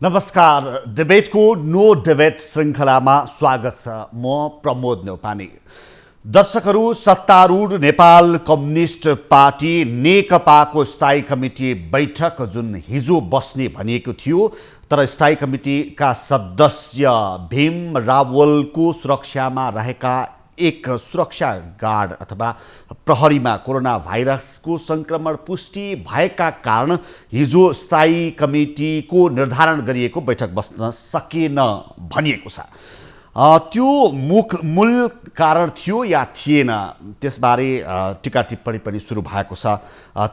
नमस्कार, डिबेटको no debate श्रृङ्खलामा स्वागत छ। म प्रमोद न्यौपाने। दर्शकहरू, सत्तारूढ नेपाल कम्युनिस्ट पार्टी नेकपाको स्थायी कमिटी बैठक जुन हिजो बस्ने भनिएको थियो, तर स्थायी कमिटीका सदस्य भीम रावलको सुरक्षामा रहेका एक सुरक्षा गार्ड अथवा प्रहरीमा कोरोना भाइरसको संक्रमण पुष्टि भएका कारण हिजो स्थायी कमिटीको निर्धारण गरिएको बैठक बस्न सकेन भनिएको छ। त्यो मूल कारण थियो या थिएन, त्यसबारे टिका टिप्पणी पनि सुरु भएको छ।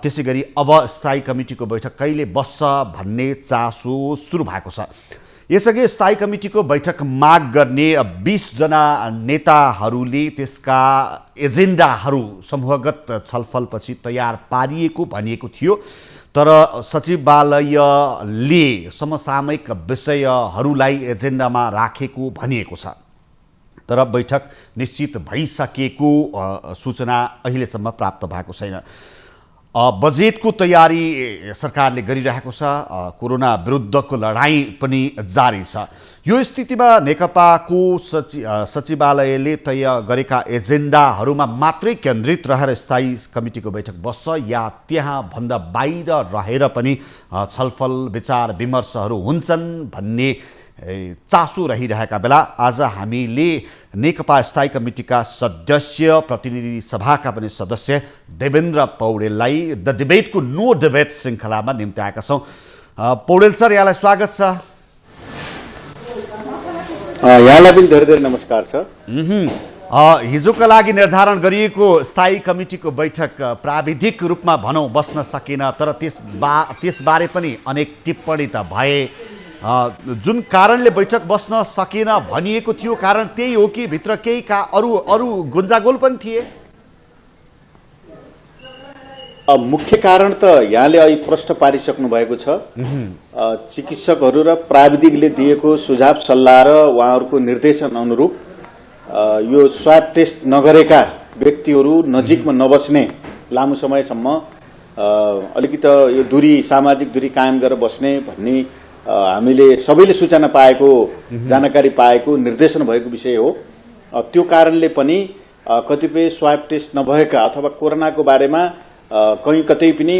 त्यसैगरी अब स्थायी कमिटीको बैठक कहिले बस्छ भन्ने चासो सुरु भएको छ। यसअघि स्थायी कमिटीको बैठक माग गर्ने 20 जना नेताहरूले त्यसका एजेन्डाहरू समूहगत छलफलपछि तयार पारिएको भनिएको थियो, तर सचिवालयले समसामयिक विषयहरूलाई एजेन्डामा राखेको भनिएको छ। तर बैठक निश्चित भइसकेको सूचना अहिलेसम्म प्राप्त भएको छैन। बजेटको तयारी सरकारले गरिरहेको छ। कोरोना विरुद्धको लडाईँ पनि जारी छ। यो स्थितिमा नेकपाको सचिवालयले तय गरेका एजेन्डाहरूमा मात्रै केन्द्रित रहेर स्थायी कमिटीको बैठक बस्छ या त्यहाँ भन्दा बाहिर रहेर पनि छलफल विचार विमर्शहरू हुन्छन् भन्ने चासो रहिरहेका बेला आज हामीले नेकपा स्थायी कमिटीका सदस्य, प्रतिनिधि सभाका पनि सदस्य देवेन्द्र पौडेललाई द डिबेटको नो डिबेट श्रृङ्खलामा निम्त्याएका छौँ। पौडेल सर, यहाँलाई स्वागत छ। यहाँलाई पनि धेरै धेरै नमस्कार छ। हिजोका लागि निर्धारण गरिएको स्थायी कमिटीको बैठक प्राविधिक रूपमा भनौँ बस्न सकेन, तर त्यसबारे पनि अनेक टिप्पणी त भए। जुन कारणले बैठक बस्न सकेन भनिएको थियो, कारण त्यही हो कि भित्र केही अरू गुन्जागोल पनि थिए? मुख्य कारण त यहाँले अहिले प्रश्न पारिसक्नु भएको छ। चिकित्सकहरू र प्राविधिकले दिएको सुझाव सल्लाह र उहाँहरूको निर्देशन अनुरूप यो स्वाब टेस्ट नगरेका व्यक्तिहरू नजिकमा नबस्ने, लामो समयसम्म अलिकति यो दूरी, सामाजिक दूरी कायम गरेर बस्ने भन्ने हामीले सबैले सूचना पाएको, जानकारी पाएको, निर्देशन भएको विषय हो। त्यो कारणले पनि कतिपय स्वाब टेस्ट नभएका अथवा कोरोनाको बारेमा कहीँ कतै पनि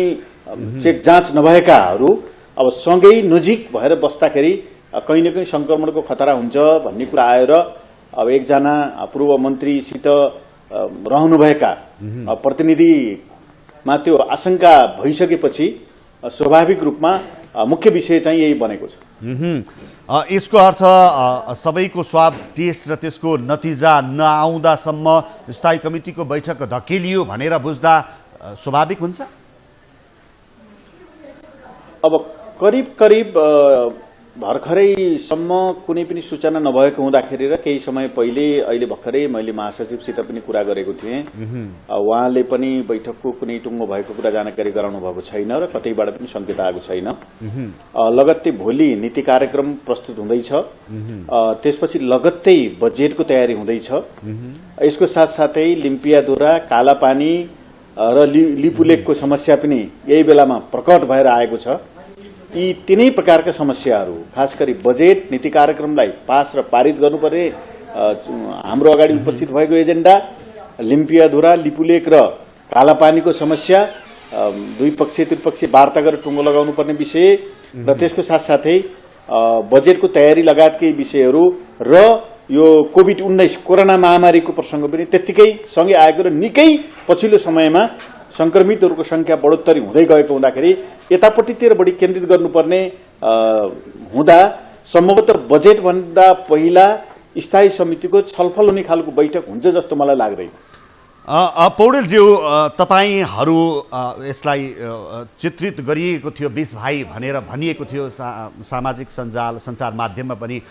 चेक जाँच नभएकाहरू अब सँगै नजिक भएर बस्दाखेरि कहीँ न कहीँ संक्रमणको खतरा हुन्छ भन्ने कुरा आएर अब एकजना पूर्व मन्त्रीसित रहनुभएका प्रतिनिधिमा त्यो आशंका भइसकेपछि स्वाभाविक रूपमा मुख्य विषय चाहिँ यही बनेको छ। यसको अर्थ सबैको स्वाब टेस्ट र त्यसको नतिजा नआउँदासम्म स्थायी कमिटीको बैठक धकेलियो भनेर बुझ्दा स्वाभाविक हुन्छ? अब करिब भर्खरैसम्म कुनै पनि सूचना नभएको हुँदाखेरि र केही समय पहिले अहिले भर्खरै मैले महासचिवसित पनि कुरा गरेको थिएँ। उहाँले पनि बैठकको कुनै टुङ्गो भएको कुरा जानकारी गराउनु भएको छैन र कतैबाट पनि सङ्केत आएको छैन। लगत्तै भोलि नीति कार्यक्रम प्रस्तुत हुँदैछ, त्यसपछि लगत्तै बजेटको तयारी हुँदैछ। यसको साथसाथै लिम्पियाधुरा, कालापानी र लिपुलेकको समस्या पनि यही बेलामा प्रकट भएर आएको छ। यी तीनै प्रकारका समस्याहरू, खास गरी बजेट नीति कार्यक्रमलाई पास र पारित गर्नुपर्ने हाम्रो अगाडि उपस्थित भएको एजेन्डा, लिम्पियाधुरा, लिपुलेक र कालापानीको समस्या, द्विपक्षीय त्रिपक्षीय वार्ता गरेर टुङ्गो लगाउनु पर्ने विषय र त्यसको साथसाथै बजेटको तयारी लगायतकै विषयहरू र यो कोभिड-19 कोरोना महामारीको प्रसङ्ग पनि त्यत्तिकै सँगै आएको र निकै पछिल्लो समयमा संक्रमितहरूको संख्या बढोत्तरी हुँदै गएको हुँदाखेरि यतापट्टितिर बढी केन्द्रित गर्नुपर्ने हुँदा सम्भवतः बजेट भन्दा पहिला स्थायी समितिको छलफल हुने खालको बैठक हुन्छ जस्तो मलाई लाग्दैन। पौडेलज्यू, तपाईहरू यसलाई चित्रित गरिएको थियो 20 भाइ भनेर भनिएको थियो सामाजिक सञ्चार माध्यममा पनि।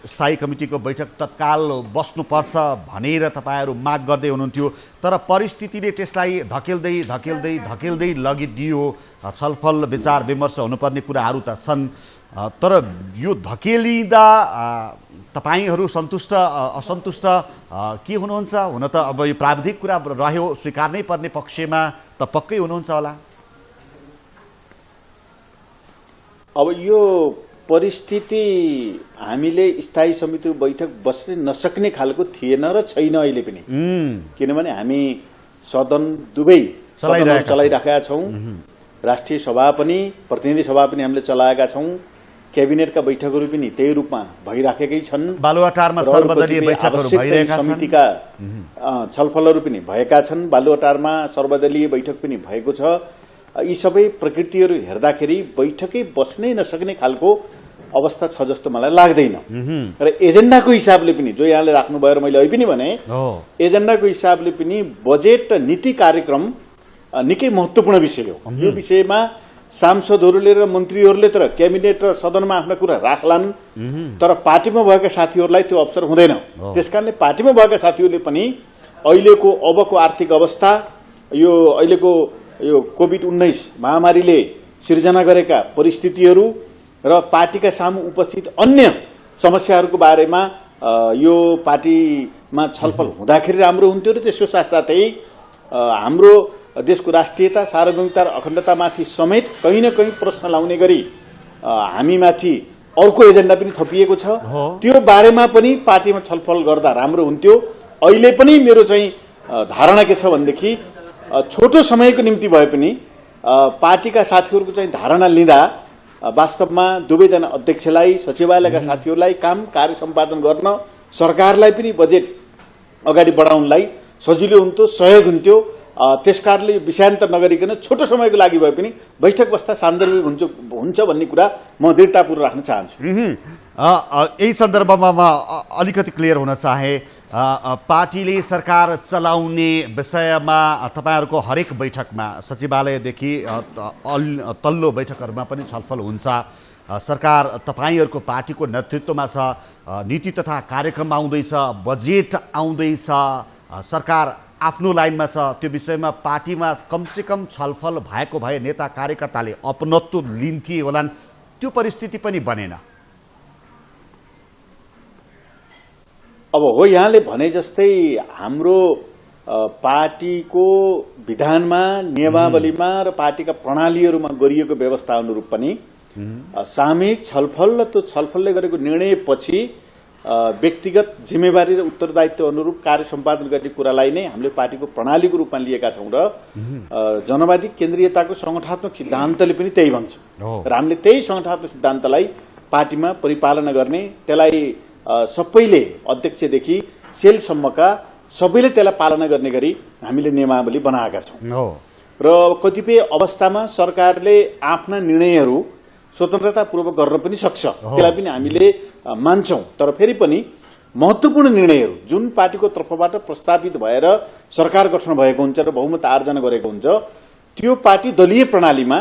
स्थायी कमिटीको बैठक तत्काल बस्नुपर्छ भनेर तपाईहरू माग गर्दै हुनुहुन्थ्यो, तर परिस्थितिले त्यसलाई धकेल्दै लगिदियो। छलफल विचार विमर्श हुनुपर्ने कुराहरू त छन्, तर यो धकेलिँदा तपाईहरू सन्तुष्ट असन्तुष्ट के हुनुहुन्छ? हुन त अब यो प्राविधिक कुरा रह्यो, स्वीकार्नै पर्ने पक्षमा त पक्कै हुनुहुन्छ होला। अब यो परिस्थिति हामीले स्थायी समितिको बैठक बस्न नसक्ने खालको थिएन र छैन अहिले पनि। किनभने हामी सदन दुवै चलाइराखेका छौँ। राष्ट्रिय सभा पनि प्रतिनिधि सभा पनि हामीले चलाएका छौँ। क्याबिनेटका बैठकहरू पनि त्यही रूपमा भइराखेकै छन्। बालुवाटारमा सर्वदलीय बैठकहरू भइरहेका छन्। समितिका छलफलहरू पनि भएका छन्। बालुवाटारमा सर्वदलीय बैठक पनि भएको छ। यी सबै प्रकृतिहरू हेर्दाखेरि बैठकै बस्नै नसक्ने खालको अवस्था छ जस्तो मलाई लाग्दैन। र एजेन्डाको हिसाबले पनि जो यहाँले राख्नुभयो र मैले अहिले पनि भने एजेन्डाको हिसाबले पनि बजेट नीति कार्यक्रम निकै महत्त्वपूर्ण विषय हो। यो विषयमा सांसदहरूले र मन्त्रीहरूले तर क्याबिनेट र सदनमा आफ्ना कुरा राख्लान्, तर पार्टीमा भएका साथीहरूलाई त्यो अवसर हुँदैन। त्यसकारणले पार्टीमा भएका साथीहरूले पनि अहिलेको अबको आर्थिक अवस्था, यो अहिलेको यो कोभिड-19 महामारीले सिर्जना गरेका परिस्थितिहरू र पार्टीका सामु उपस्थित अन्य समस्याहरूको बारेमा यो पार्टीमा छलफल हुँदाखेरि राम्रो हुन्थ्यो र त्यसको साथसाथै हाम्रो देशको राष्ट्रियता, सार्वभौमिकता र अखण्डतामाथि समेत कहीँ न कहीँ प्रश्न लाउने गरी हामीमाथि अर्को एजेन्डा पनि थपिएको छ। त्यो बारेमा पनि पार्टीमा छलफल गर्दा राम्रो हुन्थ्यो। अहिले पनि मेरो चाहिँ धारणा के छ भनेदेखि छोटो समयको निम्ति भए पनि पार्टीका साथीहरूको चाहिँ धारणा लिँदा वास्तवमा दुवैजना अध्यक्षलाई, सचिवालयका साथीहरूलाई काम कार्य सम्पादन गर्न, सरकारलाई पनि बजेट अगाडि बढाउनलाई सजिलो हुन्थ्यो, सहयोग हुन्थ्यो। त्यसकारणले विषयान्तर नगरिकन छोटो समयको लागि भए पनि बैठक बस्दा सान्दर्भिक हुन्छ भन्ने कुरा म दृढतापूर्वक राख्न चाहन्छु। यही सन्दर्भमा म अलिकति क्लियर हुन चाहे। पार्टीले सरकार चलाउने विषयमा तपाईँहरूको हरेक बैठकमा सचिवालयदेखि तल्लो बैठकहरूमा पनि छलफल हुन्छ। सरकार तपाईँहरूको पार्टीको नेतृत्वमा छ, नीति तथा कार्यक्रम आउँदैछ, बजेट आउँदैछ, सरकार आफ्नो लाइनमा छ। त्यो विषयमा पार्टीमा कमसेकम छलफल भएको भए नेता कार्यकर्ताले अपनत्व लिन्थे होलान्। त्यो परिस्थिति पनि बनेन। अब हो यहाँले भने जस्तै हाम्रो पार्टीको विधानमा, नियमावलीमा र पार्टीका प्रणालीहरूमा गरिएको व्यवस्था अनुरूप पनि सामूहिक छलफल र त्यो छलफलले गरेको निर्णयपछि व्यक्तिगत जिम्मेवारी र उत्तरदायित्व अनुरूप कार्य सम्पादन गर्ने कुरालाई नै हामीले पार्टीको प्रणालीको रूपमा लिएका छौँ र जनवादी केन्द्रीयताको संगठनात्मक सिद्धान्तले पनि त्यही भन्छ र हामीले त्यही संगठनात्मक सिद्धान्तलाई पार्टीमा परिपालना गर्ने, त्यसलाई सबैले अध्यक्षदेखि सेलसम्मका सबैले त्यसलाई पालना गर्ने गरी हामीले नियमावली बनाएका छौँ र कतिपय अवस्थामा सरकारले आफ्ना निर्णयहरू स्वतन्त्रतापूर्वक गर्न पनि सक्छ, त्यसलाई पनि हामीले मान्छौँ। तर फेरि पनि महत्त्वपूर्ण निर्णयहरू जुन पार्टीको तर्फबाट प्रस्तावित भएर सरकार गठन भएको हुन्छ र बहुमत आर्जना गरेको हुन्छ, त्यो पार्टी दलीय प्रणालीमा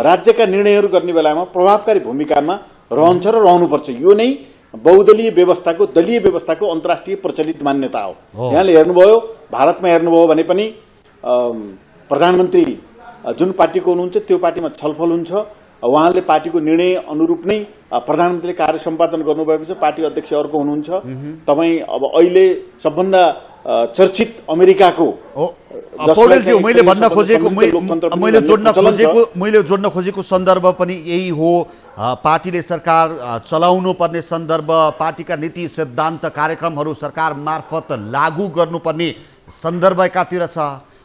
राज्यका निर्णयहरू गर्ने बेलामा प्रभावकारी भूमिकामा रहन्छ र रहनुपर्छ। यो नै बहुदलीय व्यवस्थाको, दलीय व्यवस्थाको अन्तर्राष्ट्रिय प्रचलित मान्यता हो। यहाँले हेर्नुभयो, भारतमा हेर्नुभयो भने पनि प्रधानमन्त्री जुन पार्टीको हुनुहुन्छ त्यो पार्टीमा छलफल हुन्छ। उहाँले पार्टीको निर्णय अनुरूप नै प्रधानमन्त्रीले कार्य सम्पादन गर्नुभएको छ। पार्टी अध्यक्ष अर्को हुनुहुन्छ। तपाईँ अब अहिले सबभन्दा चर्चित अमेरिकाको पौडेलज्यू, मैले जोड्न खोजेको सन्दर्भ पनि यही हो। पार्टीले सरकार चलाउनु पर्ने सन्दर्भ, पार्टीका नीति सिद्धान्त कार्यक्रमहरू सरकार मार्फत लागू गर्नुपर्ने सन्दर्भ एकातिर छ,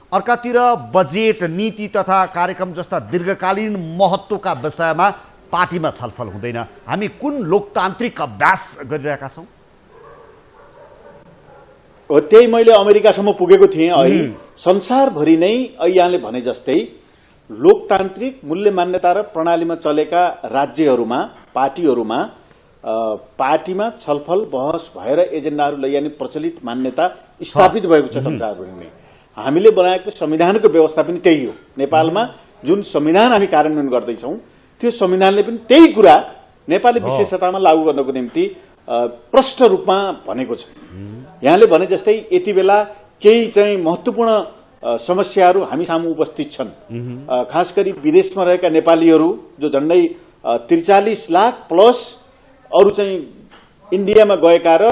अर्कातिर बजेट नीति तथा कार्यक्रम जस्ता दीर्घकालीन महत्त्वका विषयमा पार्टीमा छलफल हुँदैन। हामी कुन लोकतान्त्रिक अभ्यास गरिरहेका छौँ? त्यही मैले अमेरिकासम्म पुगेको थिएँ। अहिले संसारभरि नै यहाँले भने जस्तै लोकतान्त्रिक मूल्य मान्यता र प्रणालीमा चलेका राज्यहरूमा, पार्टीहरूमा पार्टीमा छलफल बहस भएर एजेन्डाहरू लैजाने प्रचलित मान्यता स्थापित भएको छ संसारभरि नै। हामीले बनाएको संविधानको व्यवस्था पनि त्यही हो। नेपालमा जुन संविधान हामी कार्यान्वयन गर्दैछौँ त्यो संविधानले पनि त्यही कुरा नेपाली विशेषतामा लागू गर्नको निम्ति प्रष्ट रूपमा भनेको छ। यहाँले भने जस्तै यति बेला केही चाहिँ महत्त्वपूर्ण समस्याहरू हामी सामु उपस्थित छन्। खास गरी विदेशमा रहेका नेपालीहरू जो झन्डै 43 लाख प्लस अरू चाहिँ इन्डियामा गएका र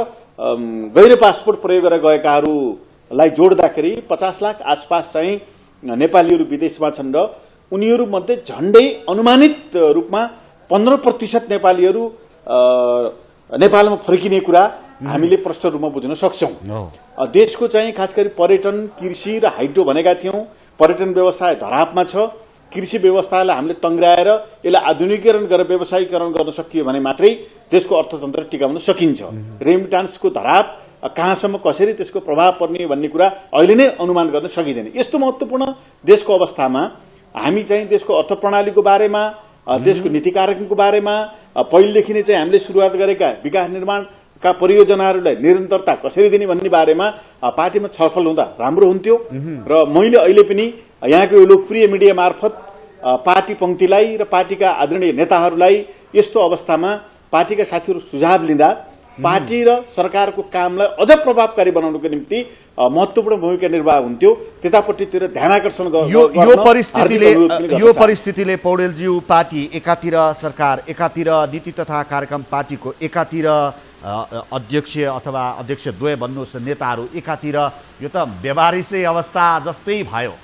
गैर पासपोर्ट प्रयोग गरेर गएकाहरूलाई जोड्दाखेरि 50 लाख आसपास चाहिँ नेपालीहरू विदेशमा छन् र उनीहरूमध्ये झन्डै अनुमानित रूपमा 15% नेपालीहरू नेपालमा फर्किने कुरा हामीले प्रष्ट रूपमा बुझ्न सक्छौं। देशको चाहिँ खास गरी पर्यटन, कृषि र हाइड्रो भनेका थियौं। पर्यटन व्यवसाय धरापमा छ। कृषि व्यवस्थालाई हामीले तंग्राएर यसलाई आधुनिकीकरण गरेर व्यवसायीकरण गर्न सकियो भने मात्रै देशको अर्थतन्त्र टिकाउन सकिन्छ। रेमिटान्सको धराप कहाँसम्म कसरी त्यसको प्रभाव पर्ने भन्ने कुरा अहिले नै अनुमान गर्न सकिँदैन। यस्तो महत्त्वपूर्ण देशको अवस्थामा हामी चाहिँ देशको अर्थ प्रणालीको बारेमा, देशको नीति कार्यक्रमको बारेमा पहिलेदेखि नै चाहिँ हामीले सुरुवात गरेका विकास निर्माणका परियोजनाहरूलाई निरन्तरता कसरी दिने भन्ने बारेमा पार्टीमा छलफल हुँदा राम्रो हुन्थ्यो। र मैले अहिले पनि यहाँको यो लोकप्रिय मिडिया मार्फत पार्टी पंक्तिलाई र पार्टीका आदरणीय नेताहरूलाई यस्तो अवस्थामा पार्टीका साथीहरू सुझाव लिँदा पार्टी र सरकारको कामलाई अझ प्रभावकारी बनाउनको निम्ति महत्त्वपूर्ण भूमिका निर्वाह हुन्थ्यो। त्यतापट्टितिर ध्यानाकर्षण यो परिस्थितिले पौडेलज्यू पार्टी एकातिर सरकार, एकातिर नीति तथा कार्यक्रम पार्टीको, एकातिर अध्यक्ष अथवा अध्यक्षद्वय भन्नुहोस् नेताहरू एकातिर, यो त व्यवहारिसै अवस्था जस्तै भयो।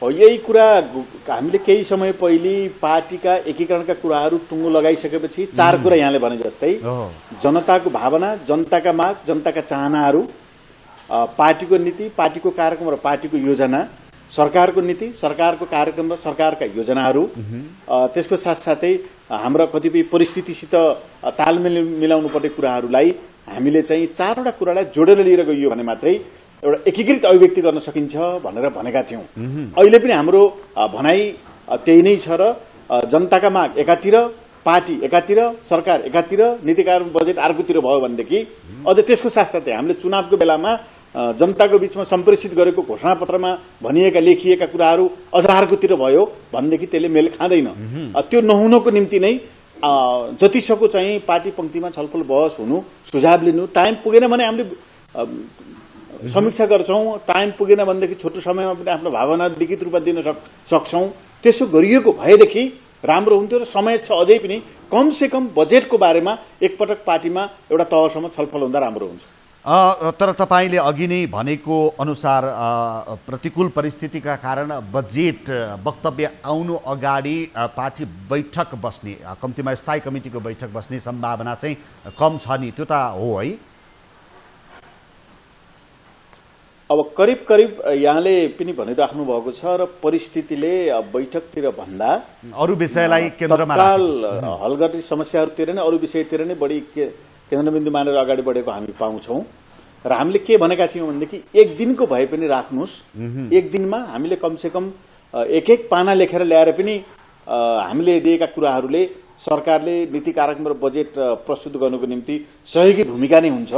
यही कुरा हामीले केही समय पहिले पार्टीका एकीकरणका कुराहरू टुङ्गो लगाइसकेपछि 4 कुरा यहाँले भने जस्तै जनताको भावना, जनताका माग, जनताका चाहनाहरू, पार्टीको नीति, पार्टीको कार्यक्रम र पार्टीको योजना, सरकारको नीति, सरकारको कार्यक्रम र सरकारका योजनाहरू, त्यसको साथसाथै हाम्रा कतिपय परिस्थितिसित तालमेल मिलाउनु पर्ने कुराहरूलाई हामीले चाहिँ 4वटा कुरालाई जोडेर लिएर गइयो भने मात्रै एउटा एकीकृत अभिव्यक्ति गर्न सकिन्छ भनेर भनेका थियौं। अहिले पनि हाम्रो भनाइ त्यही नै छ र जनताका माग एकातिर, पार्टी एकातिर, सरकार एकातिर, नीति कार्यक्रम बजेट अर्कोतिर भयो भनेदेखि अझ त्यसको साथसाथै हामीले चुनावको बेलामा जनताको बीचमा सम्प्रेषित गरेको घोषणापत्रमा भनिएका लेखिएका कुराहरू अझ अर्कोतिर भयो भनेदेखि त्यसले मेल खाँदैन। त्यो नहुनको निम्ति नै जतिसक्दो चाहिँ पार्टी पंक्तिमा छलफल बहस हुनु, सुझाव लिनु, टाइम पुगेन भने हामीले समीक्षा गर्छौं। टाइम पुगेन भनेदेखि छोटो समयमा पनि आफ्नो भावना लिखित रूपमा दिन सक्छौं। त्यसो गरिएको भएदेखि राम्रो हुन्थ्यो र समय छ अझै पनि कमसे कम बजेटको बारेमा एकपटक पार्टीमा एउटा तहसम्म छलफल हुँदा राम्रो हुन्छ। तर तपाईले अघि नै भनेको अनुसार प्रतिकूल परिस्थितिका कारण बजेट वक्तव्य आउनु अगाडि पार्टी बैठक बस्ने, कम्तीमा स्थायी कमिटीको बैठक बस्ने सम्भावना चाहिँ कम छ नि, त्यो त हो है? अब करिब करिब यहाँले पनि भनिराख्नु भएको छ र परिस्थितिले बैठकतिर भन्दा अरू विषयलाई केन्द्रमा हल गर्ने समस्याहरूतिर नै, अरू विषयतिर नै बढी केन्द्रबिन्दु मानेर अगाडि बढेको हामी पाउँछौं। र हामीले के भनेका थियौं भनेदेखि एक दिनको भए पनि राख्नुस्, एक दिनमा हामीले कमसे कम एक पाना लेखेर ल्याएर पनि हामीले दिएका कुराहरूले सरकारले नीति कार्यक्रम र बजेट प्रस्तुत गर्नको निम्ति सहयोगी भूमिका नै हुन्छ।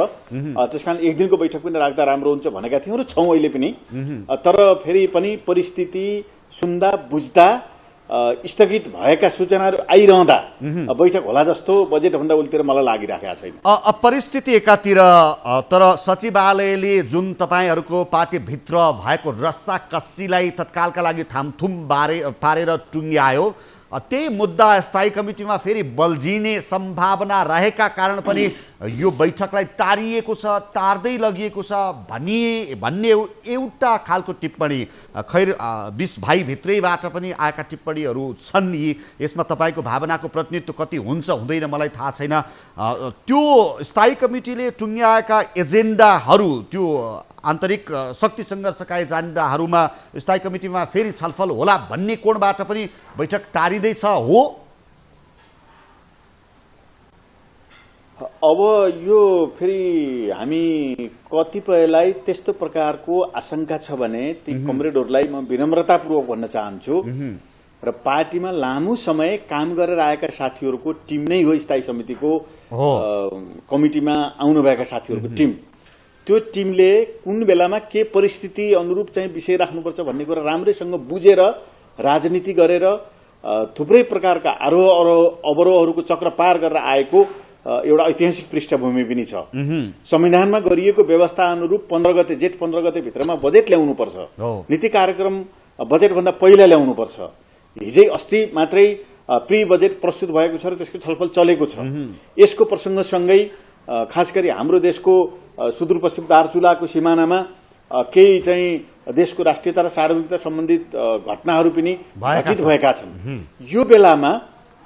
त्यसकारण एक दिनको बैठक पनि राख्दा राम्रो हुन्छ भनेका थियौं र छौं अहिले पनि। तर फेरि पनि परिस्थिति सुन्दा बुझ्दा स्थगित भएका सूचनाहरू आइरहँदा बैठक होला जस्तो बजेट भन्दा उल्टेर मलाई लागिराखेको छैन। परिस्थिति एकातिर, तर सचिवालयले जुन तपाईहरूको पार्टीभित्र भएको रस्साकस्सीलाई तत्कालका लागि थामथुम पारेर टुङ्ग्यायो, त्यही मुद्दा स्थायी कमिटीमा फेरि बल्झिने सम्भावना रहेका कारण पनि यो बैठकलाई टारिएको छ, टार्दै लगिएको छ भन्ने एउटा खालको टिप्पणी, खैर 20 भाइ भित्रैबाट पनि आएका टिप्पणीहरू छन्। यसमा तपाईँको भावनाको प्रतिनिधित्व कति हुन्छ हुँदैन मलाई थाहा छैन। त्यो स्थायी कमिटीले टुङ्ग्याएका एजेन्डाहरू, त्यो आन्तरिक शक्ति सङ्घर्षका एजेन्डाहरूमा स्थायी कमिटीमा फेरि छलफल होला भन्ने कोणबाट पनि बैठक टारिँदैछ हो? अब यो फेरि हामी कतिपयलाई त्यस्तो प्रकारको आशंका छ भने ती कमरेडहरूलाई म विनम्रतापूर्वक भन्न चाहन्छु र पार्टीमा लामो समय काम गरेर आएका साथीहरूको टिम नै हो स्थायी समितिको कमिटीमा आउनुभएका साथीहरूको टिम। त्यो टिमले कुन बेलामा के परिस्थिति अनुरूप चाहिँ विषय राख्नुपर्छ भन्ने कुरा राम्रैसँग बुझेर राजनीति गरेर थुप्रै प्रकारका आरोह अवरोहहरूको चक्र पार गरेर आएको एउटा ऐतिहासिक पृष्ठभूमि पनि छ। संविधानमा गरिएको व्यवस्था अनुरूप 15 गते जेठ 15 गते भित्रमा बजेट ल्याउनु पर्छ, नीति कार्यक्रम बजेट भन्दा पहिला ल्याउनु पर्छ। हिजै अस्ति मात्रै प्री बजेट प्रस्तुत भएको छ र त्यसको छलफल चलेको छ। यसको प्रसङ्गसँगै खास गरी हाम्रो देशको सुदूरपश्चिम दार्चुलाको सिमानामा केही चाहिँ देशको राष्ट्रियता र सार्वभौमिकता सम्बन्धित घटनाहरू पनि घटित छन्। भएका छन्। यो बेलामा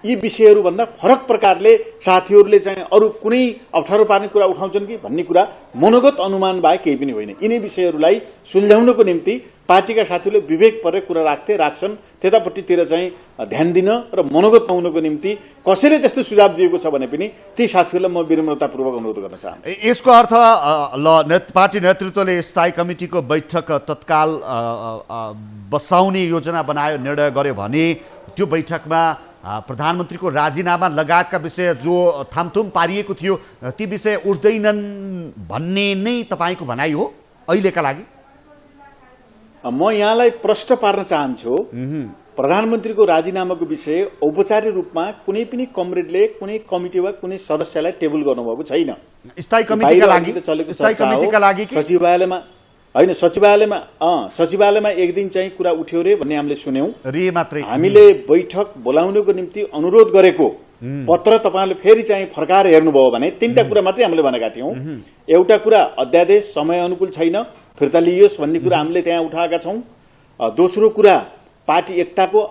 यी विषयहरूभन्दा फरक प्रकारले साथीहरूले चाहिँ अरू कुनै अप्ठ्यारो पार्ने कुरा उठाउँछन् कि भन्ने कुरा मनोगत अनुमान बाहेक केही पनि होइन। यिनै विषयहरूलाई सुल्झाउनको निम्ति पार्टीका साथीहरूले विवेक परेर कुरा राख्छन्। त्यतापट्टितिर चाहिँ ध्यान दिन र मनोगत पाउनको निम्ति कसैले त्यस्तो सुझाव दिएको छ भने पनि ती साथीहरूलाई म विनम्रतापूर्वक अनुरोध गर्न चाहन्छु। यसको अर्थ पार्टी नेतृत्वले स्थायी कमिटीको बैठक तत्काल बसाउने योजना बनायो, निर्णय गर्यो भने त्यो बैठकमा प्रधानमन्त्रीको राजीनामा लगायतका विषय जो थामथुम पारिएको थियो ती विषय उठ्दैनन् भन्ने नै तपाईँको भनाइ हो अहिलेका लागि? म यहाँलाई प्रश्न पार्न चाहन्छु, प्रधानमन्त्रीको राजीनामाको विषय औपचारिक रूपमा कुनै पनि कमरेडले कुनै कमिटी वा कुनै सदस्यलाई टेबल गर्नुभएको छैन। स्थायी कमिटीका लागि सचिवालयमा होइन, सचिवालयमा एक दिन चाहिँ कुरा उठ्यो रे भन्ने हामीले सुन्यौं। हामीले बैठक बोलाउनको निम्ति अनुरोध गरेको पत्र तपाईँले फेरि चाहिँ फर्काएर हेर्नुभयो भने तीनटा कुरा मात्रै हामीले भनेका थियौं। एउटा कुरा अध्यादेश समय अनुकूल छैन, फिर्ता लिइयोस् भन्ने कुरा हामीले त्यहाँ उठाएका छौं। दोस्रो कुरा पार्टी एकताको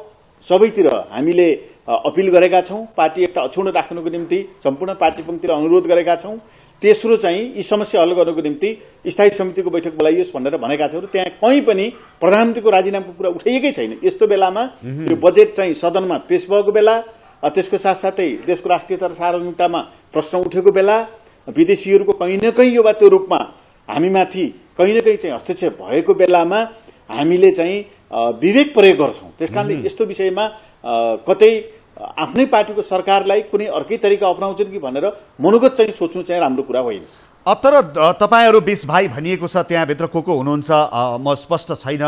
सबैतिर हामीले अपिल गरेका छौं, पार्टी एकता अक्षुण्ण राख्नको निम्ति सम्पूर्ण पार्टी पङ्क्तिर अनुरोध गरेका छौं। तेस्रो चाहिँ यी समस्या हल गर्नको निम्ति स्थायी समितिको बैठक बोलाइयोस् भनेर भनेका छौँ। त्यहाँ कहीँ पनि प्रधानमन्त्रीको राजीनामाको कुरा उठाइएकै छैन। यस्तो बेलामा यो बजेट चाहिँ सदनमा पेश भएको बेला, त्यसको साथसाथै देशको राष्ट्रियता र सार्वभौमिकतामा प्रश्न उठेको बेला, विदेशीहरूको कहीँ न कहीँ यो वा त्यो रूपमा हामीमाथि कहीँ न कहीँ चाहिँ हस्तक्षेप भएको बेलामा हामीले चाहिँ विवेक प्रयोग गर्छौँ। त्यसकारणले यस्तो विषयमा कतै आफ्नै पार्टीको सरकारलाई कुनै अर्कै तरिका अपनाउँछन् कि भनेर मनोगत चाहिँ सोच्नु चाहिँ राम्रो कुरा होइन। तर तपाईँहरू 20 भाइ भनिएको छ, त्यहाँभित्र को हुनुहुन्छ म स्पष्ट छैन।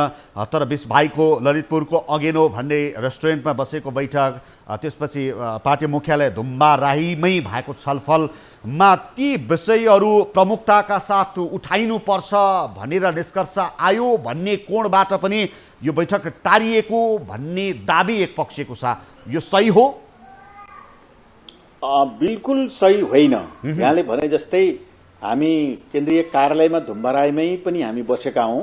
तर 20 भाइको ललितपुरको अगेनो भन्ने रेस्टुरेन्टमा बसेको बैठक, त्यसपछि पार्टी मुख्यालय धुम्बा राहीमै भएको छलफलमा ती विषयहरू प्रमुखताका साथ उठाइनुपर्छ भनेर निष्कर्ष आयो भन्ने कोणबाट पनि यो बैठक टारिएको भन्ने दाबी एक पक्षको छ। यो सही हो? बिल्कुल सही होइन। यहाँले भने जस्तै हामी केन्द्रीय कार्यालयमा धुम्बाराईमै पनि हामी बसेका हौं।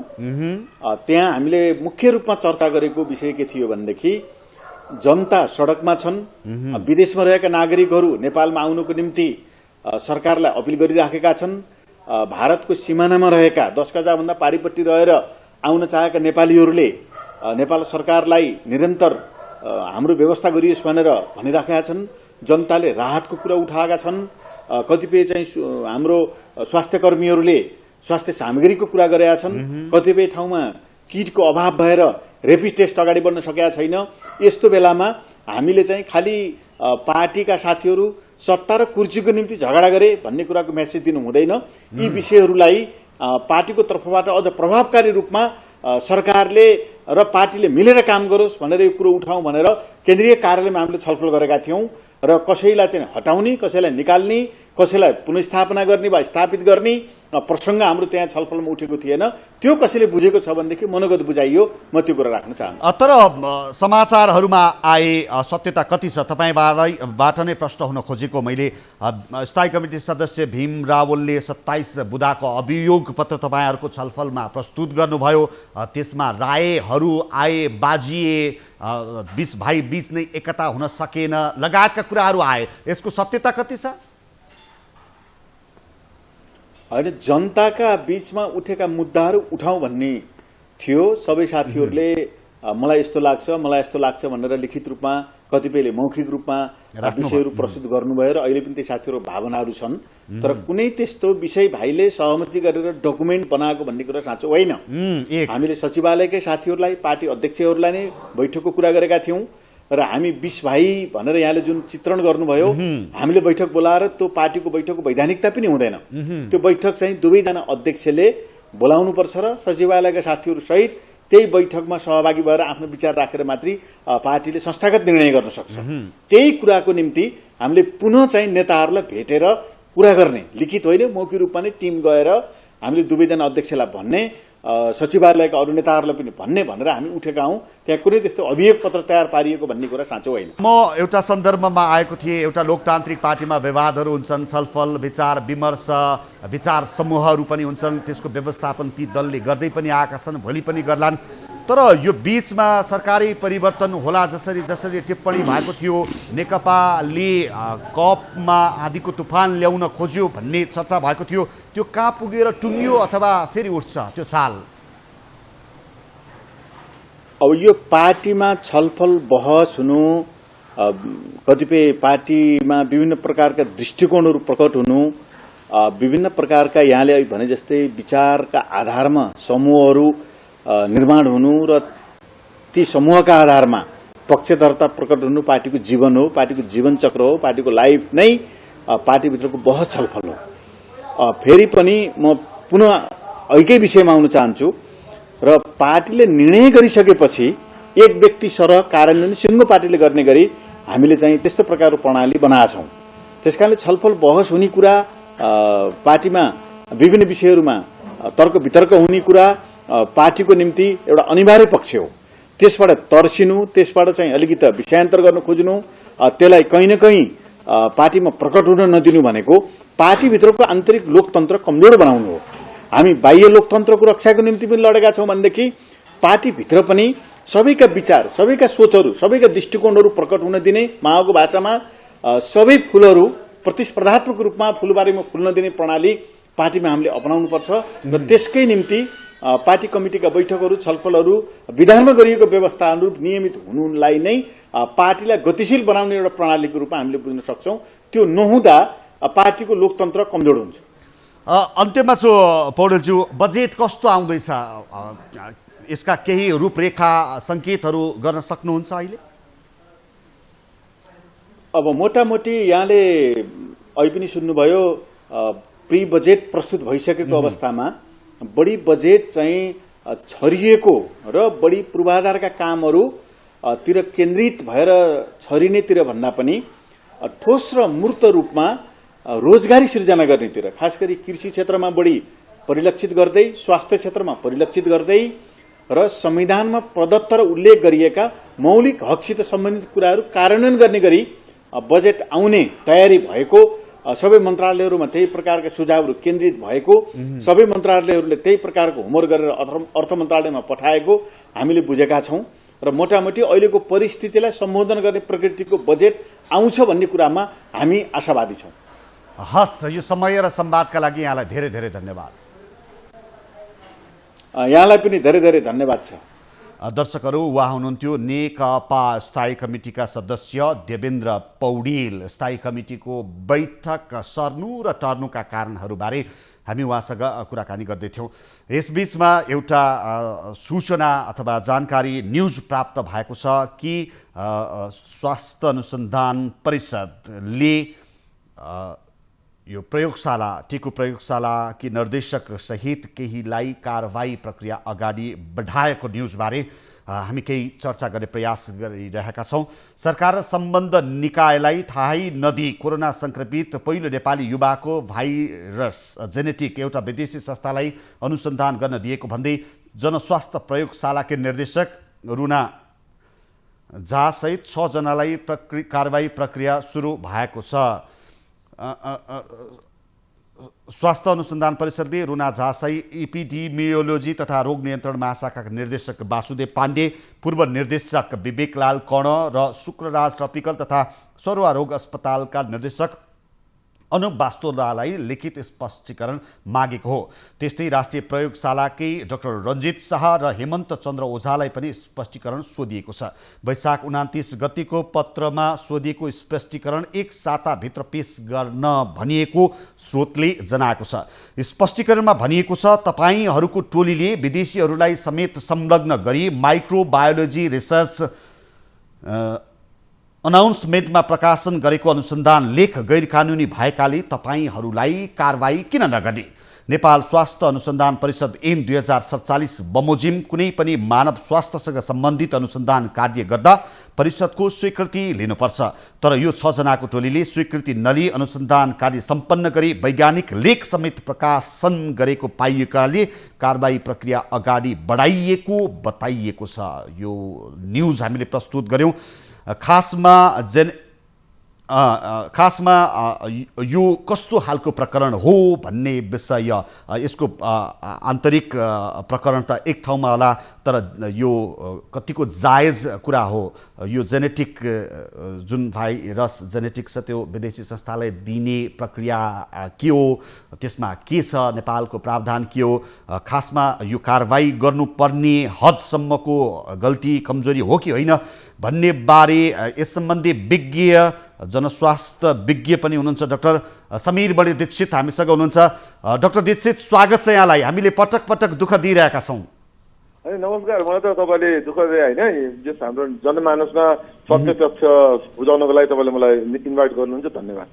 त्यहाँ हामीले मुख्य रूपमा चर्चा गरेको विषय के थियो भनेदेखि जनता सडकमा छन्, विदेशमा रहेका नागरिकहरू नेपालमा आउनको निम्ति सरकारलाई अपिल गरिराखेका छन्। भारतको सिमानामा रहेका 10 गजाभन्दा पारिपट्टि रहेर आउन चाहेका नेपालीहरूले नेपाल सरकारलाई निरन्तर हाम्रो व्यवस्था गरियोस् भनेर भनिराखेका छन्। जनताले राहतको कुरा उठाएका छन्। कतिपय चाहिँ हाम्रो स्वास्थ्य कर्मीहरूले स्वास्थ्य सामग्रीको कुरा गरेका छन्। कतिपय ठाउँमा किटको अभाव भएर रेपिड टेस्ट अगाडि बढ्न सकेका छैन। यस्तो बेलामा हामीले चाहिँ खालि पार्टीका साथीहरू सत्ता र कुर्सीको निम्ति झगडा गरे भन्ने कुराको मेसेज दिनु हुँदैन। यी विषयहरूलाई पार्टीको तर्फबाट अझ प्रभावकारी रूपमा सरकारले र पार्टीले मिलेर काम गरोस् भनेर यो कुरो उठाउँ भनेर केन्द्रीय कार्यालयमा हामीले छलफल गरेका थियौं। र कसैलाई चाहिँ हटाउने, कसैलाई निकाल्ने, कसैलाई पुनर्स्थापना गर्ने वा स्थापित गर्ने प्रसङ्ग हाम्रो त्यहाँ छलफलमा उठेको थिएन। त्यो कसैले बुझेको छ भनेदेखि मनोगत बुझाइयो, म त्यो कुरा राख्न चाहन्छु। तर समाचारहरूमा आए सत्यता कति छ तपाईँबाट नै प्रश्न हुन खोजेको मैले। स्थायी कमिटी सदस्य भीम रावलले 27 बुधाको अभियोग पत्र तपाईँहरूको छलफलमा प्रस्तुत गर्नुभयो। त्यसमा रायहरू आए, बाजिए, 20 भाइ बीच नै एकता हुन सकेन लगायतका कुराहरू आए। यसको सत्यता कति छ? होइन, जनताका बीचमा उठेका मुद्दाहरू उठाउँ भन्ने थियो। सबै साथीहरूले मलाई यस्तो लाग्छ भनेर लिखित रूपमा, कतिपयले मौखिक रूपमा विषयहरू प्रस्तुत गर्नुभयो र अहिले पनि ती साथीहरू भावनाहरू छन्। तर कुनै त्यस्तो विषय भाइले सहमति गरेर डकुमेन्ट बनाएको भन्ने कुरा साँचो होइन। हामीले सचिवालयकै साथीहरूलाई, पार्टी अध्यक्षहरूलाई नै बैठकको कुरा गरेका थियौं र हामी 20 भाइ भनेर यहाँले जुन चित्रण गर्नुभयो, हामीले बैठक बोलाएर त्यो पार्टीको बैठकको वैधानिकता पनि हुँदैन। त्यो बैठक चाहिँ दुवैजना अध्यक्षले बोलाउनुपर्छ र सचिवालयका साथीहरू सहित त्यही बैठकमा सहभागी भएर आफ्नो विचार राखेर मात्रै पार्टीले संस्थागत निर्णय गर्न सक्छ। त्यही कुराको निम्ति हामीले पुनः चाहिँ नेताहरूलाई भेटेर कुरा गर्ने, लिखित होइन मौखिक रूपमा नै टिम गएर हामीले दुवैजना अध्यक्षलाई भन्ने सचिवालयका अरू नेताहरूलाई पनि भन्ने भनेर हामी उठेका हौँ। त्यहाँ कुनै त्यस्तो अभियोग पत्र तयार पारिएको भन्ने कुरा साँचो होइन। म एउटा सन्दर्भमा आएको थिएँ, एउटा लोकतान्त्रिक पार्टीमा विवादहरू हुन्छन्, छलफल विचार विमर्श विचार समूहहरू पनि हुन्छन्, त्यसको व्यवस्थापन ती दलले गर्दै पनि आएका छन्, भोलि पनि गर्लान्। तर यो बीचमा सरकारी परिवर्तन होला जसरी जसरी टिप्पणी भएको थियो, नेकपाले कपमा आदिको तुफान ल्याउन खोज्यो भन्ने चर्चा भएको थियो, त्यो कहाँ पुगेर टुङ्गियो अथवा फेरि उठ्छ त्यो चाल? अब यो पार्टीमा छलफल बहस हुनु, कतिपय पार्टीमा विभिन्न प्रकारका दृष्टिकोणहरू प्रकट हुनु, विभिन्न प्रकारका यहाँले अहिले भने जस्तै विचारका आधारमा समूहहरू निर्माण हुनु र ती समूहका आधारमा पक्षधरता प्रकट हुनु पार्टीको जीवन हो, पार्टीको जीवन चक्र हो, पार्टीको लाइफ नै पार्टीभित्रको बहस छलफल हो। फेरि पनि म पुनः अहिकै विषयमा आउन चाहन्छु र पार्टीले निर्णय गरिसकेपछि एक व्यक्ति सरह कार्यान्वयन सिङ्गो पार्टीले गर्ने गरी हामीले चाहिँ त्यस्तो प्रकारको प्रणाली बनाएका छौँ। त्यसकारणले छलफल बहस हुने कुरा, पार्टीमा विभिन्न विषयहरूमा तर्क वितर्क हुने कुरा पार्टीको निम्ति एउटा अनिवार्य पक्ष हो। त्यसबाट तर्सिनु, त्यसबाट चाहिँ अलिकति विषयान्तर गर्न खोज्नु, त्यसलाई कहीँ न कहीँ पार्टीमा प्रकट हुन नदिनु भनेको पार्टीभित्रको आन्तरिक लोकतन्त्र कमजोर बनाउनु हो। हामी बाह्य लोकतन्त्रको रक्षाको निम्ति पनि लडेका छौँ भनेदेखि पार्टीभित्र पनि सबैका विचार, सबैका सोचहरू, सबैका दृष्टिकोणहरू प्रकट हुन दिने, माओको भाषामा सबै फूलहरू प्रतिस्पर्धात्मक रूपमा फूलबारीमा फुल्न दिने प्रणाली पार्टीमा हामीले अपनाउनुपर्छ र त्यसकै निम्ति पार्टी कमिटीका बैठकहरू, छलफलहरू विधानमा गरिएको व्यवस्था अनुरूप नियमित हुनुलाई नै पार्टीलाई गतिशील बनाउने एउटा प्रणालीको रूपमा हामीले बुझ्न सक्छौँ। त्यो नहुँदा पार्टीको लोकतन्त्र कमजोर हुन्छ। अन्त्यमा सो पौडेलज्यू, बजेट कस्तो आउँदैछ? यसका केही रूपरेखा सङ्केतहरू गर्न सक्नुहुन्छ अहिले? अब मोटामोटी यहाँले अहिले पनि सुन्नुभयो, प्री बजेट प्रस्तुत भइसकेको अवस्थामा बढी बजेट चाहिँ छरिएको र बढी पूर्वाधारका कामहरू तिर केन्द्रित भएर छरिनेतिर भन्दा पनि ठोस र मूर्त रूपमा रोजगारी सिर्जना गर्नेतिर, खास गरी कृषि क्षेत्रमा बढी परिलक्षित गर्दै, स्वास्थ्य क्षेत्रमा परिलक्षित गर्दै र संविधानमा प्रदत्त र उल्लेख गरिएका मौलिक हकसित सम्बन्धित कुराहरू कार्यान्वयन गर्ने गरी बजेट आउने तयारी भएको, सबै मन्त्रालयहरूमा त्यही प्रकारका सुझावहरू केन्द्रित भएको, सबै मन्त्रालयहरूले त्यही प्रकारको होमवर्क गरेर अर्थ मन्त्रालयमा पठाएको हामीले बुझेका छौँ र मोटामोटी अहिलेको परिस्थितिलाई सम्बोधन गर्ने प्रकृतिको बजेट आउँछ भन्ने कुरामा हामी आशावादी छौँ। हस्, यो समय र संवादका लागि यहाँलाई धेरै धेरै धन्यवाद। यहाँलाई पनि धेरै धेरै धन्यवाद छ। दर्शकहरू, उहाँ हुनुहुन्थ्यो नेकपा स्थायी कमिटीका सदस्य देवेन्द्र पौडेल। स्थायी कमिटीको बैठक सर्नु र टर्नुका कारणहरूबारे हामी उहाँसँग कुराकानी गर्दैथ्यौँ। यसबीचमा एउटा सूचना अथवा जानकारी न्युज प्राप्त भएको छ कि स्वास्थ्य अनुसन्धान परिषदले यो प्रयोगशाला, टिकु प्रयोगशाला कि निर्देशक सहित केहीलाई कारवाही प्रक्रिया अगाडि बढाएको न्युजबारे हामी केही चर्चा गर्ने प्रयास गरिरहेका छौँ। सरकार र सम्बन्ध निकायलाई थाहै नदिई कोरोना सङ्क्रमित पहिलो नेपाली युवाको भाइरस जेनेटिक एउटा विदेशी संस्थालाई अनुसन्धान गर्न दिएको भन्दै जनस्वास्थ्य प्रयोगशालाकै निर्देशक रुना झासहित 6 जनालाई कारवाही प्रक्रिया सुरु भएको छ। स्वास्थ्य अनुसन्धान परिषदले रुना झासहित इपिडिमियोलोजी तथा रोग नियन्त्रण महाशाखाका निर्देशक वासुदेव पाण्डे, पूर्व निर्देशक विवेकलाल कर्ण र शुक्रराज ट्रपिकल तथा सरुवा रोग अस्पतालका निर्देशक अनुप वास्तोलालाई लिखित स्पष्टीकरण मागेको हो। त्यस्तै राष्ट्रिय प्रयोगशालाकै डाक्टर रञ्जित शाह र हेमन्त चन्द्र ओझालाई पनि स्पष्टीकरण सोधिएको छ। वैशाख 29 गतिको पत्रमा सोधिएको स्पष्टीकरण 1 साताभित्र पेश गर्न भनिएको स्रोतले जनाएको छ। स्पष्टीकरणमा भनिएको छ, तपाईहरूको टोलीले विदेशीहरूलाई समेत संलग्न गरी माइक्रोबायोलोजी रिसर्च अनाउन्समेन्टमा प्रकाशन गरेको अनुसन्धान लेख गैरकानुनी भएकाले तपाईहरूलाई कारवाही किन नगर्ने? नेपाल स्वास्थ्य अनुसन्धान परिषद ऐन 2047 बमोजिम कुनै पनि मानव स्वास्थ्यसँग सम्बन्धित अनुसन्धान कार्य गर्दा परिषदको स्वीकृति लिनुपर्छ। तर यो 6 जनाको टोलीले स्वीकृति नलिई अनुसन्धान कार्य सम्पन्न गरी वैज्ञानिक लेख समेत प्रकाशन गरेको पाइएकाले कारबाही प्रक्रिया अगाडि बढाइएको बताइएको छ। यो न्युज हामीले प्रस्तुत गर्यौं। खासमा यो कस्तो खालको प्रकरण हो भन्ने विषय, यसको आन्तरिक प्रकरण त एक ठाउँमा होला, तर यो कतिको जायज कुरा हो। यो जेनेटिक जुन भाइरस जेनेटिक छ त्यो विदेशी संस्थालाई दिने प्रक्रिया के हो, त्यसमा के छ, नेपालको प्रावधान के हो, खासमा यो कारबाही गर्नुपर्ने हदसम्मको गल्ती कमजोरी हो कि होइन भन्ने बारे यस सम्बन्धी विज्ञ जनस्वास्थ्य विज्ञ पनि हुनुहुन्छ डाक्टर समीर बडी दीक्षित हामीसँग हुनुहुन्छ। डाक्टर दीक्षित, स्वागत छ यहाँलाई। हामीले पटक पटक दुःख दिइरहेका छौँ। नमस्कार। मलाई त तपाईँले दुःख दिए होइन, जस हाम्रो जनमानसमा सत्य तथ्य बुझाउनको लागि तपाईँले मलाई इन्भाइट गर्नुहुन्छ, धन्यवाद।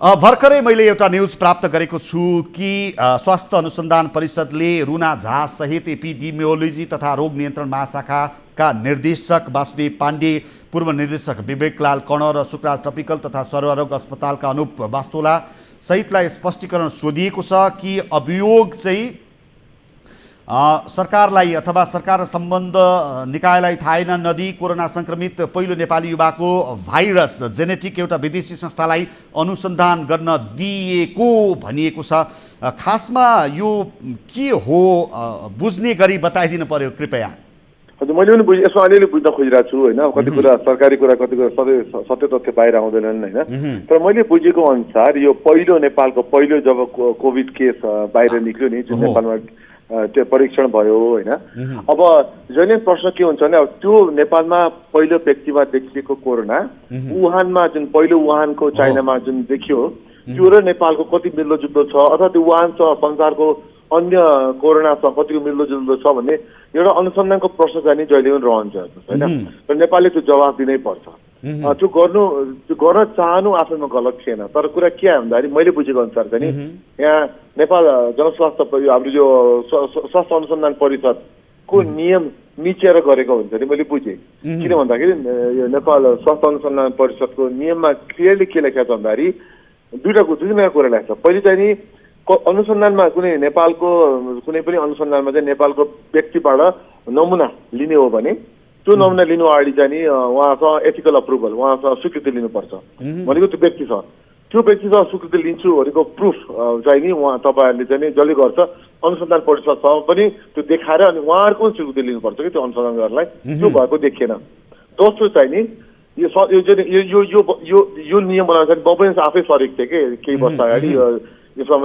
भर्खरै मैले एउटा न्युज प्राप्त गरेको छु कि स्वास्थ्य अनुसन्धान परिषदले रुना झा सहित एपिडेमियोलोजी तथा रोग नियन्त्रण महाशाखाका निर्देशक वासुदेव पाण्डे, पूर्व निर्देशक विवेकलाल कर्ण र सुकराज टपिकल तथा सर्वरोग अस्पतालका अनुप वास्तोला सहितलाई स्पष्टीकरण सोधिएको छ कि अभियोग चाहिँ सरकारलाई अथवा सरकार सम्बन्ध निकायलाई थाहै नदिई कोरोना संक्रमित पहिलो नेपाली युवाको भाइरस जेनेटिक एउटा विदेशी संस्थालाई अनुसन्धान गर्न दिएको भनिएको छ। खासमा यो के हो बुझ्ने गरी बताइदिनु पर्यो कृपया। हजुर, मैले पनि यसमा अलिअलि बुझ्न खोजिरहेको छु होइन। कति कुरा सरकारी कुरा, कति कुरा सत्य तथ्य बाहिर आउँदैनन् होइन। तर मैले बुझेको अनुसार यो पहिलो नेपालको पहिलो जब कोभिड केस बाहिर निक्ल्यो नि, जुन नेपालमा त्यो परीक्षण भयो होइन। अब जहिले प्रश्न के हुन्छ भने अब त्यो नेपालमा पहिलो व्यक्तिमा देखिएको कोरोना वुहानमा जुन पहिलो वुहानको चाइनामा जुन देखियो त्यो र नेपालको कति मिल्दोजुल्दो छ, अथवा त्यो वुहानसँग संसारको अन्य कोरोनासँग कतिको मिल्दोजुल्दो छ भन्ने एउटा अनुसन्धानको प्रश्न चाहिँ जहिले पनि रहन्छ होइन। र नेपालले त्यो जवाब दिनै पर्छ। त्यो गर्न चाहनु आफैमा गलत थिएन। तर कुरा के आयो भन्दाखेरि मैले बुझेको अनुसार चाहिँ यहाँ नेपाल जनस्वास्थ्य हाम्रो यो स्वास्थ्य अनुसन्धान परिषदको नियम मिचेर गरेको हुन्छ नि मैले बुझेँ। किन भन्दाखेरि यो नेपाल स्वास्थ्य अनुसन्धान परिषदको नियममा क्लियरली के लेखेको छ भन्दाखेरि दुईवटा कुरा लेखेको छ। पहिले चाहिँ नि अनुसन्धानमा कुनै नेपालको कुनै पनि अनुसन्धानमा चाहिँ नेपालको व्यक्तिबाट नमुना लिने हो भने त्यो नमुना लिनु अगाडि चाहिँ नि उहाँसँग एथिकल अप्रुभल, उहाँसँग स्वीकृति लिनुपर्छ भनेको त्यो व्यक्ति छ। त्यो व्यक्तिसँग स्वीकृति लिन्छु भनेको प्रुफ चाहिँ नि उहाँ तपाईँहरूले चाहिँ नि जसले गर्छ अनुसन्धान परिषदसँग पनि त्यो देखाएर अनि उहाँहरूको स्वीकृति लिनुपर्छ कि त्यो अनुसन्धान गर्नलाई। त्यो भएको देखिएन। दोस्रो चाहिँ नि यो नियम बनाउन चाहिँ म पनि आफै सरेको थिएँ कि केही वर्ष अगाडि। यसमा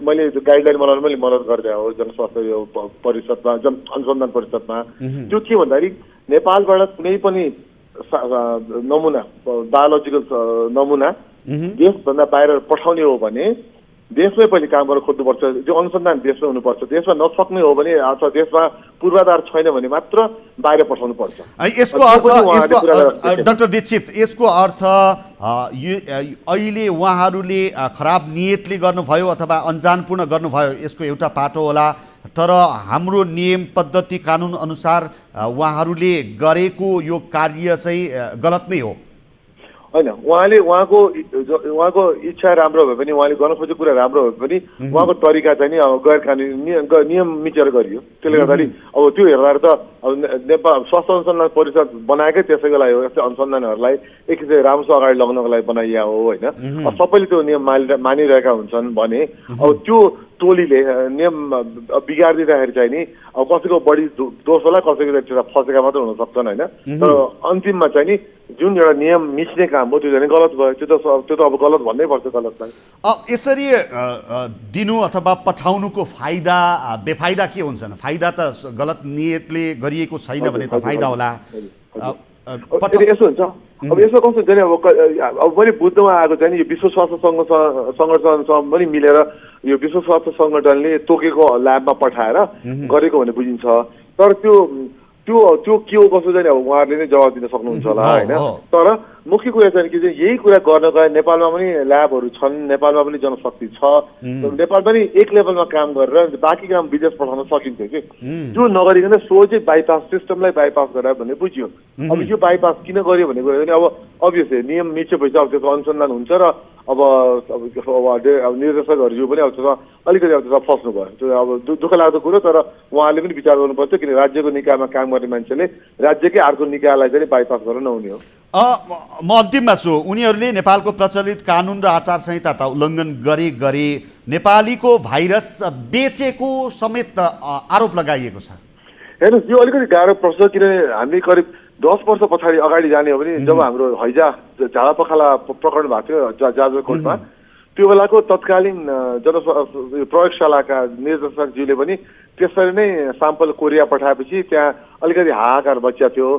मैले गाइडलाइन बनाउन मैले मद्दत गर्दै हो जनस्वास्थ्य यो परिषदमा, अनुसन्धान परिषदमा। त्यो के भन्दाखेरि नेपालबाट कुनै पनि नमुना बायोलोजिकल नमुना देशभन्दा बाहिर पठाउने हो भने देशमै पहिले काम गरेर खोज्नुपर्छ। त्यो अनुसन्धान देशमै हुनुपर्छ। देशमा नसक्ने हो भने अथवा देशमा पूर्वाधार छैन भने मात्र बाहिर पठाउनु पर्छ। यसको अर्थ डाक्टर दीक्षित, यसको अर्थ अहिले उहाँहरूले खराब नियतले गर्नुभयो अथवा अन्जानपूर्ण गर्नुभयो, यसको एउटा पाटो होला। तर हाम्रो नियम पद्धति कानुन अनुसार उहाँहरूले गरेको यो कार्य चाहिँ गलत नै हो होइन। उहाँको इच्छा राम्रो भए पनि, उहाँले गर्न खोजेको कुरा राम्रो भए पनि उहाँको तरिका चाहिँ नि अब गैर कानुनी नियम मिचेर गरियो। त्यसले गर्दाखेरि अब त्यो हेर्दा त अब नेपाल स्वास्थ्य अनुसन्धान परिषद बनाएकै त्यसैको लागि हो। यस्तै अनुसन्धानहरूलाई एक किसिमले राम्रोसँग अगाडि लगाउनको लागि बनाइया हो होइन। अब सबैले त्यो नियम मानिरहेका हुन्छन् भने अब त्यो टोलीले नियम बिगारिदिँदाखेरि चाहिँ नि अब कसैको बढी दोष होला, कसैको फसेका मात्र हुन सक्छन् होइन। तर अन्तिममा चाहिँ नि जुन एउटा नियम मिच्ने काम हो त्यो चाहिँ गलत भयो। त्यो त अब गलत भन्नै पर्छ गलतलाई। यसरी दिनु अथवा पठाउनुको फाइदा बेफाइदा के हुन्छन्? फाइदा त गलत नियतले गरिएको छैन भने त फाइदा होला। यसो हुन्छ। अब यसो कस्तो हुन्छ नि अब मैले बुझ्नमा आएको चाहिँ यो विश्व स्वास्थ्य सङ्गठनसँग पनि मिलेर यो विश्व स्वास्थ्य सङ्गठनले तोकेको ल्याबमा पठाएर गरेको भने बुझिन्छ। तर त्यो त्यो के हो कसो चाहिँ अब उहाँहरूले नै जवाब दिन सक्नुहुन्छ होला होइन। तर मुख्य कुरा चाहिँ कि यही कुरा गर्नका नेपालमा पनि ल्याबहरू छन्, नेपालमा पनि जनशक्ति छ, नेपाल पनि एक लेभलमा काम गरेर बाँकी काम विदेश पठाउन सकिन्थ्यो कि त्यो नगरिकन सोझै बाइपास सिस्टमलाई बाइपास गरेर भन्ने बुझ्यो। अब यो बाइपास किन गर्यो भन्ने कुरा पनि अब अभियसली नियम मिचेपछि अब त्यसको अनुसन्धान हुन्छ र अब निर्देशकहरू पनि अब त्यसमा अलिकति अब त्यसमा फस्नु भयो। त्यो अब दुःख लाग्दो कुरो, तर उहाँले पनि विचार गर्नुपर्छ किन राज्यको निकायमा काम गर्ने मान्छेले राज्यकै अर्को निकायलाई चाहिँ बाइपास गर्न नहुने हो। म अन्तिममा छु, उनीहरूले नेपालको प्रचलित कानुन र आचार संहिता त उल्लङ्घन गरे नेपालीको भाइरस बेचेको समेत आरोप लगाइएको छ। हेर्नुहोस् यो अलिकति गाह्रो प्रश्न, किनभने हामी करिब 10 वर्ष पछाडि अगाडि जाने हो भने जब हाम्रो हैजा झाडा पखाला प्रकरण भएको थियो जाजरकोटमा, त्यो बेलाको तत्कालीन प्रयोगशालाका निर्देशकज्यूले पनि त्यसरी नै स्याम्पल कोरिया पठाएपछि त्यहाँ अलिकति हाहाकार बचिया थियो।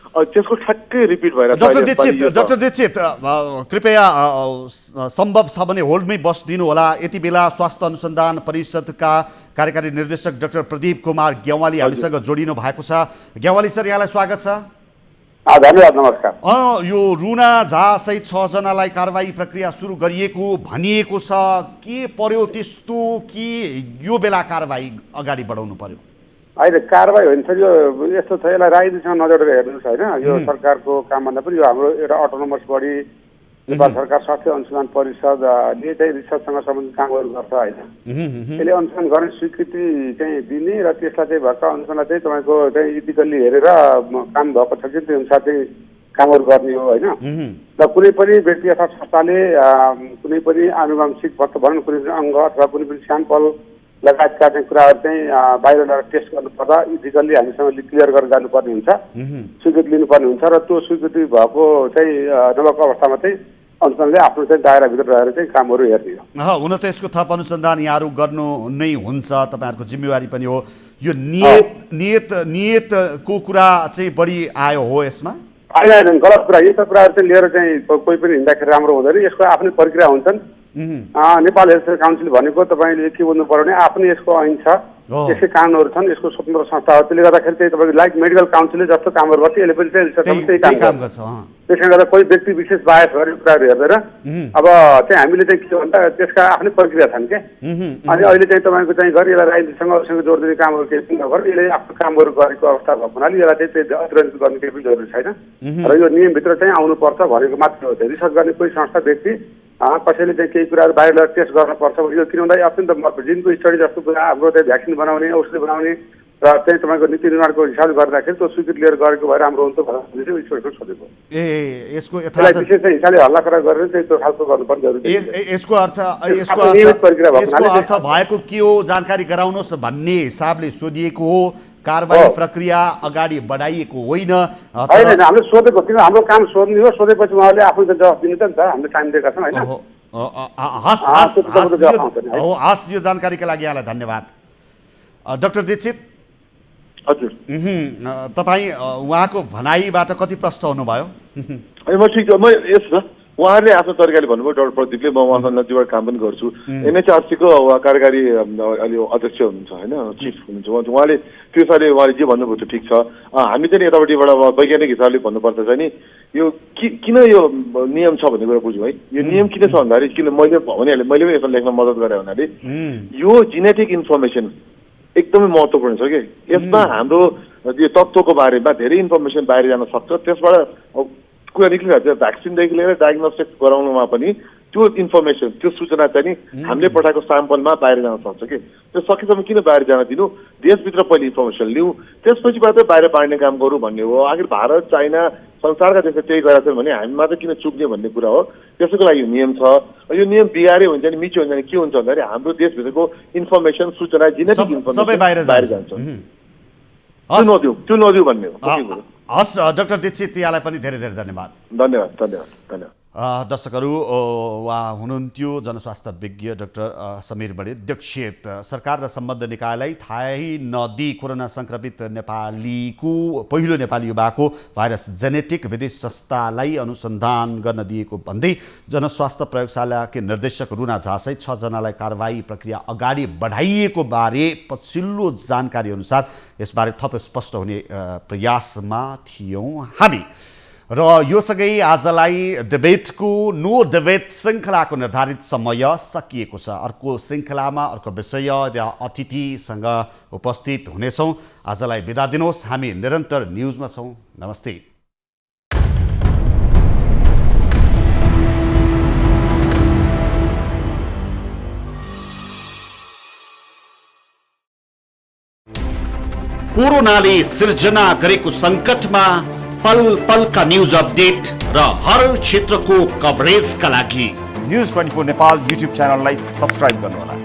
त्यसको ठ्याक्कै रिपिट भएर डाक्टर दीक्षित कृपया सम्भव छ भने होल्डमै बसिदिनु होला। यति बेला स्वास्थ्य अनुसन्धान परिषदका कार्यकारी निर्देशक डाक्टर प्रदीप कुमार ग्यावाली हामीसँग जोडिनु भएको छ। ग्यावाली सर, यहाँलाई स्वागत छ। धन्यवाद, नमस्कार। यो रुना झा सहित 6 जनालाई कारबाही प्रक्रिया सुरु गरिएको भनिएको छ, के पर्यो त्यस्तो कि यो बेला कारबाही अगाडि बढाउनु पर्यो? अहिले कारबाही हुन्छ यो यस्तो छ, यसलाई राजनीतिसँग नजोडेर हेर्नुहोस् होइन। यो सरकारको कामभन्दा पनि यो हाम्रो एउटा अटोनोमस बडी नेपाल सरकार स्वास्थ्य अनुसन्धान परिषदले चाहिँ रिसर्चसँग सम्बन्धित कामहरू गर्छ होइन। यसले अनुसन्धान गर्ने स्वीकृति चाहिँ दिने र त्यसलाई चाहिँ भएका अनुसन्धानलाई चाहिँ तपाईँको चाहिँ इथिकल्ली हेरेर काम भएको छ कि त्यो अनुसार चाहिँ कामहरू गर्ने हो होइन। र कुनै पनि व्यक्ति अथवा संस्थाले कुनै पनि आनुवंशिक भनौँ कुनै पनि अङ्ग अथवा कुनै पनि स्याम्पल लगायतका चाहिँ कुराहरू चाहिँ बाहिर लगेर टेस्ट गर्नुपर्दा इथिकल्ली हामीसँग क्लियर गरेर जानुपर्ने हुन्छ, स्वीकृति लिनुपर्ने हुन्छ। र त्यो स्वीकृति भएको चाहिँ नभएको अवस्थामा चाहिँ अनुसन्धानले आफ्नो चाहिँ दायराभित्र रहेर चाहिँ कामहरू हेर्ने हो। हुन त यसको थप अनुसन्धान यहाँहरू गर्नु नै हुन्छ, तपाईँहरूको जिम्मेवारी पनि हो। यो नियतको कुरा चाहिँ बढी आयो हो यसमा? होइन, गलत कुरा। यस्तो कुराहरू चाहिँ लिएर चाहिँ कोही पनि हिँड्दाखेरि राम्रो हुँदैन। यसको आफ्नै प्रक्रिया हुन्छन्। नेपाल हेल्थ काउन्सिल भनेको तपाईँले के बुझ्नु पर्यो भने आफ्नै यसको ऐन छ, यसकै कानुनहरू छन्, यसको स्वतन्त्र संस्था हो। त्यसले गर्दाखेरि चाहिँ तपाईँको लाइक मेडिकल काउन्सिलले जस्तो कामहरू गर्छ यसले पनि त्यही काम गर्छ। त्यसले गर्दा कोही व्यक्ति विशेष बाहेक गरेर कुराहरू हेर्दैन। अब चाहिँ हामीले चाहिँ के भन्दा त्यसका आफ्नै प्रक्रिया छन् क्या। अनि अहिले चाहिँ तपाईँको चाहिँ घर यसलाई राजनीतिसँग जोड दिने कामहरू केही पनि नगर, यसले आफ्नो कामहरू गरेको अवस्था भएको हुनाले यसलाई चाहिँ अतिरञ्जित गर्ने केही पनि जरुरी छैन। र यो नियमभित्र चाहिँ आउनुपर्छ भनेको मात्र हो। रिसर्च गर्ने कोही संस्था व्यक्ति कसैले चाहिँ केही कुराहरू बाहिर लगेर टेस्ट गर्नुपर्छ यो किन भन्दा अत्यन्त जिनको स्टडी जस्तो कुरा हाम्रो चाहिँ भ्याक्सिन बनाउने औषधि बनाउने र चाहिँ तपाईँको नीति निर्माणको हिसाब गर्दाखेरि त्यो स्वीकृति लिएर गरेको भएर हाम्रो हुन्छ भनेर ईश्वरको सोधेको। यसको विशेष चाहिँ हिसाबले हल्ला खरा गरेर चाहिँ त्यो खालको गर्नुपर्ने जरुरी। यसको अर्थ भएको के हो जानकारी गराउनुहोस् भन्ने हिसाबले सोधिएको हो, कारबाही प्रक्रिया अगाडि बढाइएको होइन। हामीले सोधेको किन हाम्रो काम सोध्ने हो, सोधेपछि उहाँले आफ्नो जवाफ दिनु त नि त, हामीले टाइम दिएका छौँ होइन। हस्, यो जानकारीका लागि यहाँलाई धन्यवाद। डाक्टर दीक्षित, हजुर तपाईँ उहाँको भनाइबाट कति प्रष्ट हुनुभयो? म ठिक म यसमा उहाँहरूले आफ्नो तरिकाले भन्नुभयो। डाक्टर प्रदीपले म उहाँसँग नजिकबाट काम पनि गर्छु। एनएचआरसीको कार्यकारी अहिले अध्यक्ष हुनुहुन्छ होइन, चिफ हुनुहुन्छ। उहाँले त्यो हिसाबले उहाँले जे भन्नुभयो त्यो ठिक छ। हामी चाहिँ यतापट्टिबाट वैज्ञानिक हिसाबले भन्नुपर्दा चाहिँ नि यो किन यो नियम छ भन्ने कुरा बुझ्यौँ है। यो नियम किन छ भन्दाखेरि किन मैले भनिहालेँ, मैले पनि यसमा लेख्न मद्दत गरेँ भन्नाले यो जेनेटिक इन्फर्मेसन एकदमै महत्त्वपूर्ण छ कि यसमा हाम्रो यो तत्त्वको बारेमा धेरै इन्फर्मेसन बाहिर जान सक्छ। त्यसबाट कुरा निक्लिरहेको छ भ्याक्सिनदेखि लिएर डायग्नोस्टिक्स गराउनुमा पनि त्यो इन्फर्मेसन त्यो सूचना चाहिँ नि हामीले पठाएको स्याम्पलमा बाहिर जान सक्छ कि त्यो सकेसम्म किन बाहिर जान दिनु, देशभित्र पहिले इन्फर्मेसन लिउँ त्यसपछि मात्रै बाहिर बाँड्ने काम गरौँ भन्ने हो। आखिर भारत चाइना संसारका देशले त्यही गरेका छन् भने हामी मात्रै किन चुक्ने भन्ने कुरा हो। त्यसको लागि यो नियम छ। यो नियम बिगारे हुन्छ नि मिचो हुन्छ नि के हुन्छ भन्दाखेरि हाम्रो देशभित्रको इन्फर्मेसन सूचना जेनेटिक इन्फर्मेसन बाहिर जान्छ। त्यो नदिउँ भन्ने हो। हस् डाक्टर दीक्षित, यहाँलाई पनि धेरै धेरै धन्यवाद। धन्यवाद। दर्शकहरू उहाँ हुनुहुन्थ्यो जनस्वास्थ्य विज्ञ डाक्टर समीर बडे दीक्षित। सरकार र सम्बद्ध निकायलाई थाहै नदिई कोरोना सङ्क्रमित नेपालीको पहिलो नेपाली युवाको भाइरस जेनेटिक विदेश संस्थालाई अनुसन्धान गर्न दिएको भन्दै जनस्वास्थ्य प्रयोगशालाका निर्देशक रुना झासहित 6 जनालाई कारबाही प्रक्रिया अगाडि बढाइएको बारे पछिल्लो जानकारी अनुसार यसबारे थप स्पष्ट हुने प्रयासमा थियौँ हामी। र यो सँगै आजलाई डिबेटको नो डिबेट श्रृङ्खलाको निर्धारित समय सकिएको छ। अर्को श्रृङ्खलामा अर्को विषय या अतिथिसँग उपस्थित हुनेछौँ। आजलाई बिदा दिनुहोस्। हामी निरन्तर न्युजमा छौँ। नमस्ते। कोरोनाले सिर्जना गरेको सङ्कटमा पल पलका न्युज अपडेट र हर क्षेत्रको कभरेजका लागि न्युज 24 नेपाल युट्युब च्यानललाई सब्स्क्राइब गर्नुहोला।